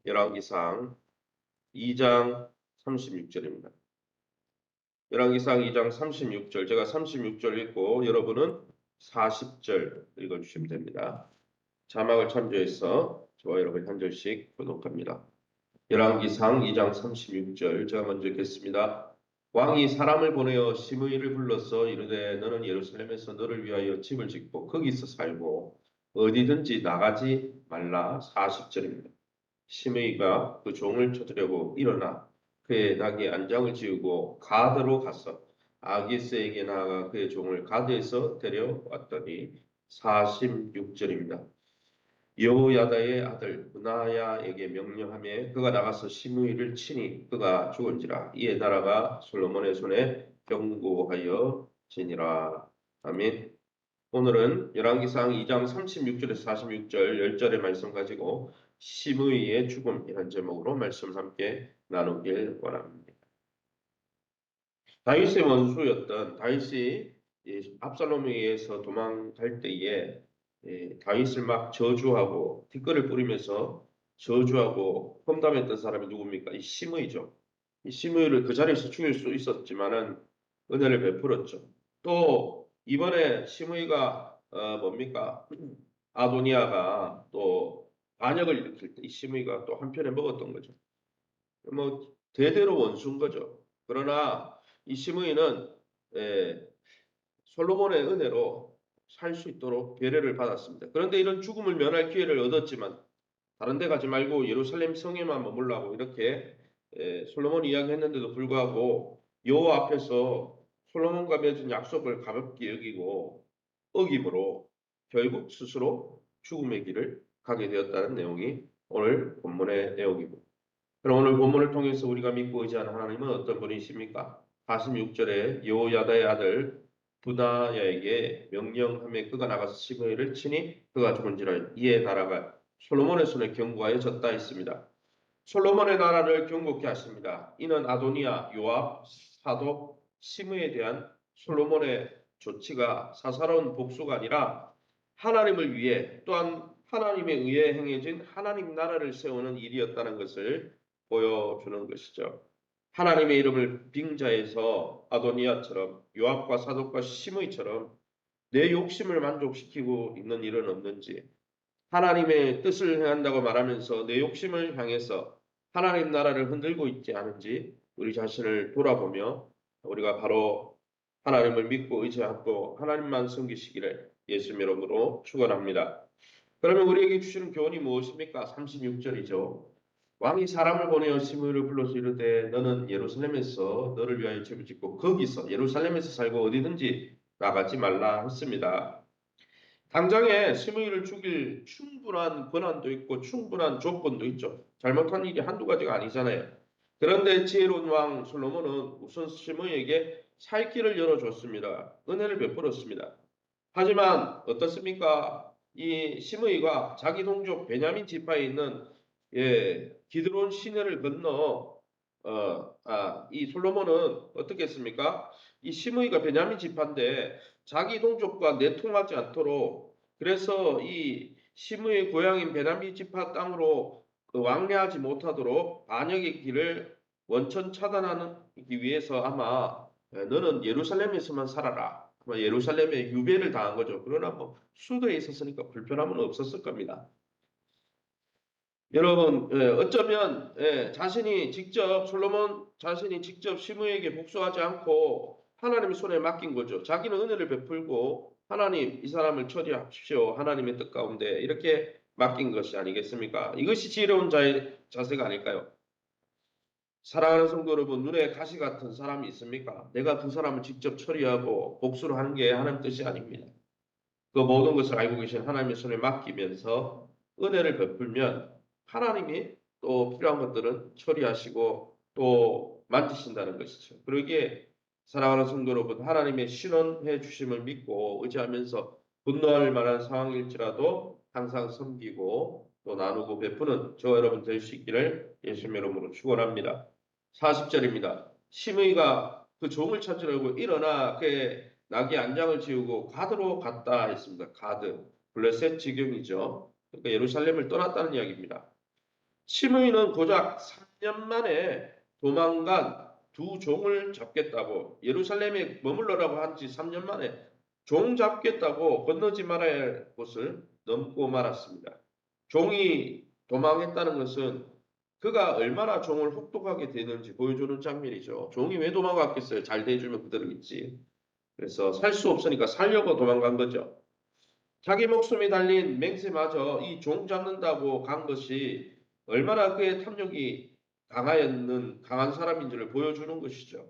열왕기상 2장 36절입니다. 열왕기상 2장 36절, 제가 36절 읽고 여러분은 40절 읽어주시면 됩니다. 자막을 참조해서 저와 여러분 한 절씩 교독합니다. 열왕기상 2장 36절, 제가 먼저 읽겠습니다. 왕이 사람을 보내어 시므이를 불러서 이르되 너는 예루살렘에서 너를 위하여 집을 짓고 거기서 살고 어디든지 나가지 말라. 40절입니다. 시므이가 그 종을 쳐들려고 일어나 그의 나귀 안장을 지우고 가드로 가서 아기스에게 나아가 그의 종을 가드에서 데려왔더니 46절입니다. 여호야다의 아들 브나야에게 명령하며 그가 나가서 시므이를 치니 그가 죽은지라. 이에 나라가 솔로몬의 손에 경고하여 지니라. 아멘. 오늘은 열왕기상 2장 36절에서 46절 10절의 말씀 가지고 시므이의 죽음이라는 제목으로 말씀을 함께 나누길 원합니다. 다윗의 원수였던 다윗이 압살롬에 의해서 도망갈 때에 다윗을 막 저주하고 뒷거를 뿌리면서 저주하고 험담했던 사람이 누굽니까? 이 시므이죠. 이 시므이를 그 자리에서 죽일 수 있었지만은 은혜를 베풀었죠. 또 이번에 시므이가 뭡니까? 아도니아가 또 반역을 일으킬 때 이 시므이가 또 한편에 먹었던 거죠. 뭐 대대로 원수인 거죠. 그러나 이 시므이는 솔로몬의 은혜로 살 수 있도록 배려를 받았습니다. 그런데 이런 죽음을 면할 기회를 얻었지만 다른 데 가지 말고 예루살렘 성에만 머물라고 이렇게 솔로몬이 이야기했는데도 불구하고 여호와 앞에서 솔로몬과 맺은 약속을 가볍게 여기고 어김으로 결국 스스로 죽음의 길을 가게 되었다는 내용이 오늘 본문의 내용이고, 그럼 오늘 본문을 통해서 우리가 믿고 의지하는 하나님은 어떤 분이십니까? 46절에 여호야다의 아들 브나야에게 명령하며 그가 나가서 시므이를 치니 그가 죽은지라. 이에 나라가 솔로몬의 손에 경고하여 졌다 했습니다. 솔로몬의 나라를 경고케 하십니다. 이는 아도니아, 요압, 사독, 시므에 대한 솔로몬의 조치가 사사로운 복수가 아니라 하나님을 위해 또한 하나님에 의해 행해진 하나님 나라를 세우는 일이었다는 것을 보여주는 것이죠. 하나님의 이름을 빙자해서 아도니아처럼 요압과 사독과 시므이처럼 내 욕심을 만족시키고 있는 일은 없는지, 하나님의 뜻을 행한다고 말하면서 내 욕심을 향해서 하나님 나라를 흔들고 있지 않은지 우리 자신을 돌아보며 우리가 바로 하나님을 믿고 의지하고 하나님만 섬기시기를 예수님 이름으로 축원합니다. 그러면 우리에게 주시는 교훈이 무엇입니까? 36절이죠. 왕이 사람을 보내어 시므이를 불러서 이르되 너는 예루살렘에서 너를 위하여 집을 짓고 거기서 예루살렘에서 살고 어디든지 나가지 말라 했습니다. 당장에 시므이를 죽일 충분한 권한도 있고 충분한 조건도 있죠. 잘못한 일이 한두 가지가 아니잖아요. 그런데 지혜로운 왕 솔로몬은 우선 시므이에게 살 길을 열어줬습니다. 은혜를 베풀었습니다. 하지만 어떻습니까? 이 시므이가 자기 동족 베냐민 지파에 있는 기드론 시내를 건너 이 솔로몬은 어떻게 했습니까? 이 시므이가 베냐민 지파인데 자기 동족과 내통하지 않도록, 그래서 이 시므이의 고향인 베냐민 지파 땅으로 왕래하지 못하도록 반역의 길을 원천 차단하기 위해서 아마 너는 예루살렘에서만 살아라. 아마 예루살렘에 유배를 당한 거죠. 그러나 뭐 수도에 있었으니까 불편함은 없었을 겁니다. 여러분, 어쩌면 솔로몬 자신이 직접 시므에게 복수하지 않고 하나님의 손에 맡긴 거죠. 자기는 은혜를 베풀고 하나님 이 사람을 처리하십시오. 하나님의 뜻 가운데 이렇게 맡긴 것이 아니겠습니까? 이것이 지혜로운 자의 자세가 아닐까요? 사랑하는 성도 여러분, 눈에 가시 같은 사람이 있습니까? 내가 그 사람을 직접 처리하고 복수를 하는 게 하나님 뜻이 아닙니다. 그 모든 것을 알고 계신 하나님의 손에 맡기면서 은혜를 베풀면 하나님이 또 필요한 것들은 처리하시고 또 만지신다는 것이죠. 그러기에 사랑하는 성도 여러분, 하나님의 신원해 주심을 믿고 의지하면서 분노할 만한 상황일지라도 항상 섬기고 또 나누고 베푸는 저와 여러분 될 수 있기를 예수님의 이름으로 축원합니다. 40절입니다. 시므이가 그 종을 찾으려고 일어나 그의 나귀 안장을 지우고 가드로 갔다 했습니다. 가드. 블레셋 지경이죠. 그러니까 예루살렘을 떠났다는 이야기입니다. 시므이는 고작 3년 만에 도망간 두 종을 잡겠다고 예루살렘에 머물러라고 한 지 3년 만에 종 잡겠다고 건너지 말아야 할 곳을 넘고 말았습니다. 종이 도망했다는 것은 그가 얼마나 종을 혹독하게 대는지 보여주는 장면이죠. 종이 왜 도망갔겠어요? 잘 대해주면 그대로 있지. 그래서 살 수 없으니까 살려고 도망간 거죠. 자기 목숨이 달린 맹세마저 이 종 잡는다고 간 것이 얼마나 그의 탐욕이 강한 사람인지를 보여주는 것이죠.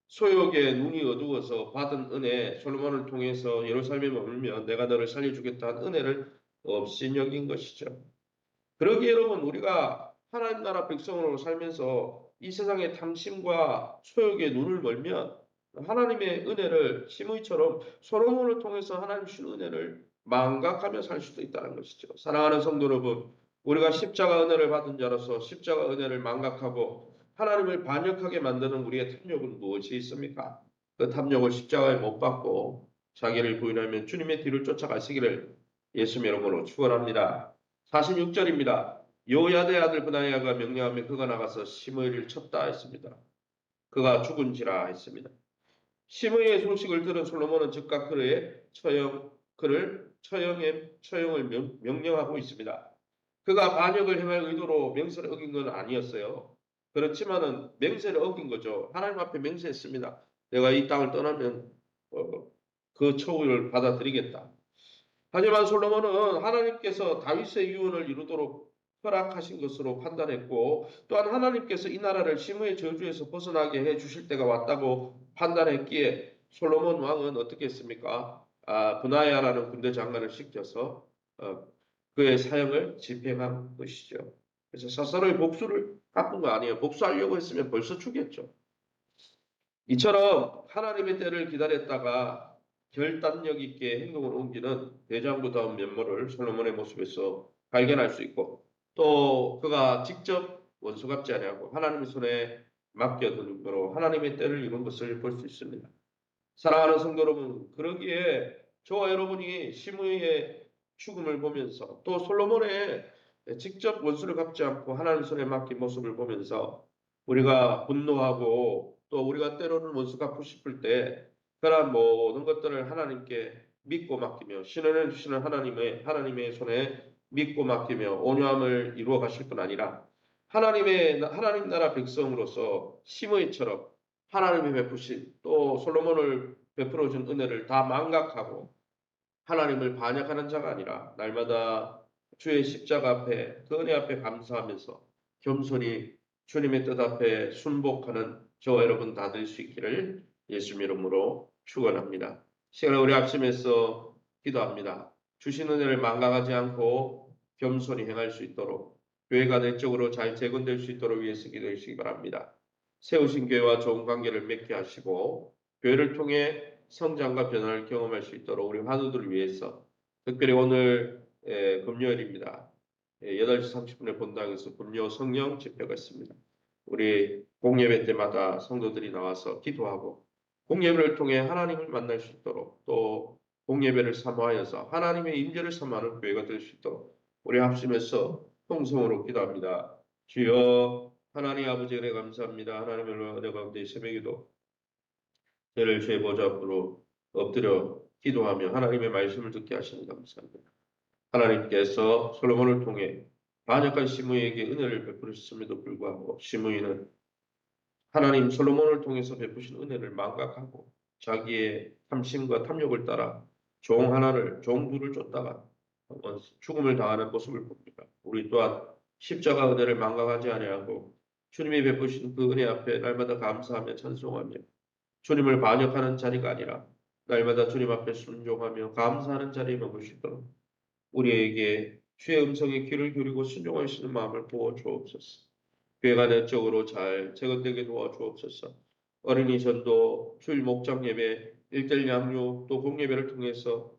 소욕의 눈이 어두워서 받은 은혜, 솔로몬을 통해서 예루살렘에 머물면 내가 너를 살려주겠다 한 은혜를 없이 여긴 것이죠. 그러기에 여러분 우리가 하나님 나라 백성으로 살면서 이 세상의 탐심과 소욕의 눈을 멀면 하나님의 은혜를 시므이처럼 솔로몬을 통해서 하나님 주신 은혜를 망각하며 살 수도 있다는 것이죠. 사랑하는 성도 여러분, 우리가 십자가 은혜를 받은 자로서 십자가 은혜를 망각하고 하나님을 반역하게 만드는 우리의 탐욕은 무엇이 있습니까? 그 탐욕을 십자가에 못 박고 자기를 부인하면 주님의 뒤를 쫓아가시기를 예수님 이름으로 축원합니다. 46절입니다. 요야대 아들 브나야가 명령하며 그가 나가서 시므이를 쳤다 했습니다. 그가 죽은지라 했습니다. 시므이의 소식을 들은 솔로몬은 즉각 그를 처형을 명령하고 있습니다. 그가 반역을 행할 의도로 맹세를 어긴 건 아니었어요. 그렇지만은 맹세를 어긴 거죠. 하나님 앞에 맹세했습니다. 내가 이 땅을 떠나면 그 처우를 받아들이겠다. 하지만 솔로몬은 하나님께서 다윗의 유언을 이루도록 허락하신 것으로 판단했고 또한 하나님께서 이 나라를 심의 저주에서 벗어나게 해 주실 때가 왔다고 판단했기에 솔로몬 왕은 어떻게 했습니까? 브나야라는 군대 장관을 시켜서 그의 사형을 집행한 것이죠. 그래서 스스로의 복수를 갚은 거 아니에요. 복수하려고 했으면 벌써 죽였죠. 이처럼 하나님의 때를 기다렸다가 결단력 있게 행동을 옮기는 대장부다운 면모를 솔로몬의 모습에서 발견할 수 있고 또 그가 직접 원수 갚지 아니하고 하나님의 손에 맡겨둔으로 하나님의 때를 이룬 것을 볼 수 있습니다. 사랑하는 성도 여러분, 그러기에 저와 여러분이 시므이의 죽음을 보면서 또 솔로몬의 직접 원수를 갚지 않고 하나님 손에 맡긴 모습을 보면서 우리가 분노하고 또 우리가 때로는 원수 갚고 싶을 때 그러한 모든 것들을 하나님께 믿고 맡기며 신원해 주시는 하나님의 손에 믿고 맡기며 온유함을 이루어 가실 뿐 아니라 하나님 나라 백성으로서 시므이처럼 하나님이 베푸신 또 솔로몬을 베풀어 준 은혜를 다 망각하고 하나님을 반역하는 자가 아니라 날마다 주의 십자가 앞에 그 은혜 앞에 감사하면서 겸손히 주님의 뜻 앞에 순복하는 저와 여러분 다 될 수 있기를 예수 이름으로 축원합니다. 시간에 우리 합심해서 기도합니다. 주신 은혜를 망각하지 않고 겸손히 행할 수 있도록 교회가 내적으로 잘 재건될 수 있도록 위해서 기도해 주시기 바랍니다. 세우신 교회와 좋은 관계를 맺게 하시고 교회를 통해 성장과 변화를 경험할 수 있도록 우리 환우들을 위해서 특별히 오늘 금요일입니다. 8시 30분에 본당에서 금요 성령 집회가 있습니다. 우리 공예배 때마다 성도들이 나와서 기도하고 공예배를 통해 하나님을 만날 수 있도록 또 공예배를 사모하여서 하나님의 임재를 사모하는 교회가 될 수 있도록 우리 합심해서 통성으로 기도합니다. 주여 하나님 아버지 은혜 감사합니다. 하나님의 은혜 가운데 새벽에도 저를 주의 보좌 앞으로 엎드려 기도하며 하나님의 말씀을 듣게 하시니 감사합니다. 하나님께서 솔로몬을 통해 반역한 시므이에게 은혜를 베푸셨음에도 불구하고 시므이는 하나님 솔로몬을 통해서 베푸신 은혜를 망각하고 자기의 탐심과 탐욕을 따라 종 둘을 쫓다가 죽음을 당하는 모습을 봅니다. 우리 또한 십자가 은혜를 망각하지 아니하고 주님이 베푸신 그 은혜 앞에 날마다 감사하며 찬송하며 주님을 반역하는 자리가 아니라 날마다 주님 앞에 순종하며 감사하는 자리에 머물 수 있도록 우리에게 주의 음성에 귀를 기울이고 순종하시는 마음을 부어 주옵소서. 교회가 내적으로 잘 재건되게 도와주옵소서. 어린이 전도, 주일 목장 예배, 일대일 양육, 또 공예배를 통해서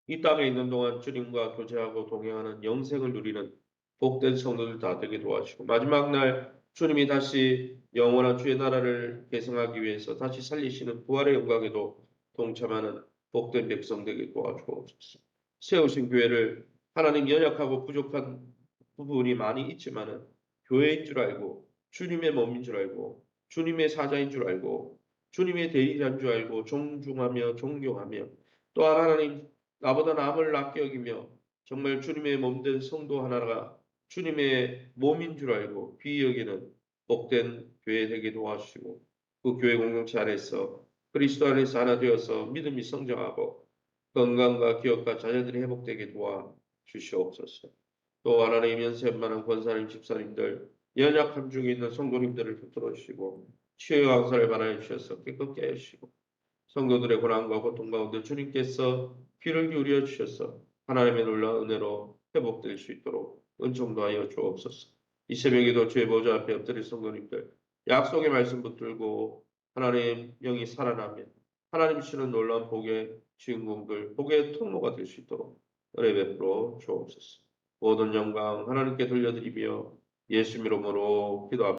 이 땅에 있는 동안 주님과 교제하고 동행하는 영생을 누리는 복된 성도들 다 되게 도와주시고 마지막 날 주님이 다시 영원한 주의 나라를 계승하기 위해서 다시 살리시는 부활의 영광에도 동참하는 복된 백성 되게 도와주옵소서. 세우신 교회를 하나님 연약하고 부족한 부분이 많이 있지만은 교회인 줄 알고 주님의 몸인 줄 알고 주님의 사자인 줄 알고 주님의 대리자인 줄 알고 존중하며 존경하며 또 하나님 나보다 남을 낫게 여기며 정말 주님의 몸된 성도 하나가 주님의 몸인 줄 알고 귀히 여기는 복된 교회 되게 도와주시고 그 교회 공동체 안에서 그리스도 안에서 하나 되어서 믿음이 성장하고 건강과 기억과 자녀들이 회복되게 도와주시옵소서. 또 하나님 연세만한 권사님 집사님들 연약함 중에 있는 성도님들을 붙들어 주시고 치유의 강사를 발하여 주셔서 깨끗게 하여 주시고 성도들의 고난과 고통 가운데 주님께서 귀를 기울여 주셔서 하나님의 놀라운 은혜로 회복될 수 있도록 은총도 하여 주옵소서. 이 새벽에도 주의 보좌 앞에 엎드릴 성도님들 약속의 말씀 붙들고 하나님 영이 살아나면 하나님 주시는 놀라운 복의 주인공들 복의 통로가 될 수 있도록 은혜 베풀어 주옵소서. 모든 영광 하나님께 돌려드리며 예수 이름으로 기도합니다.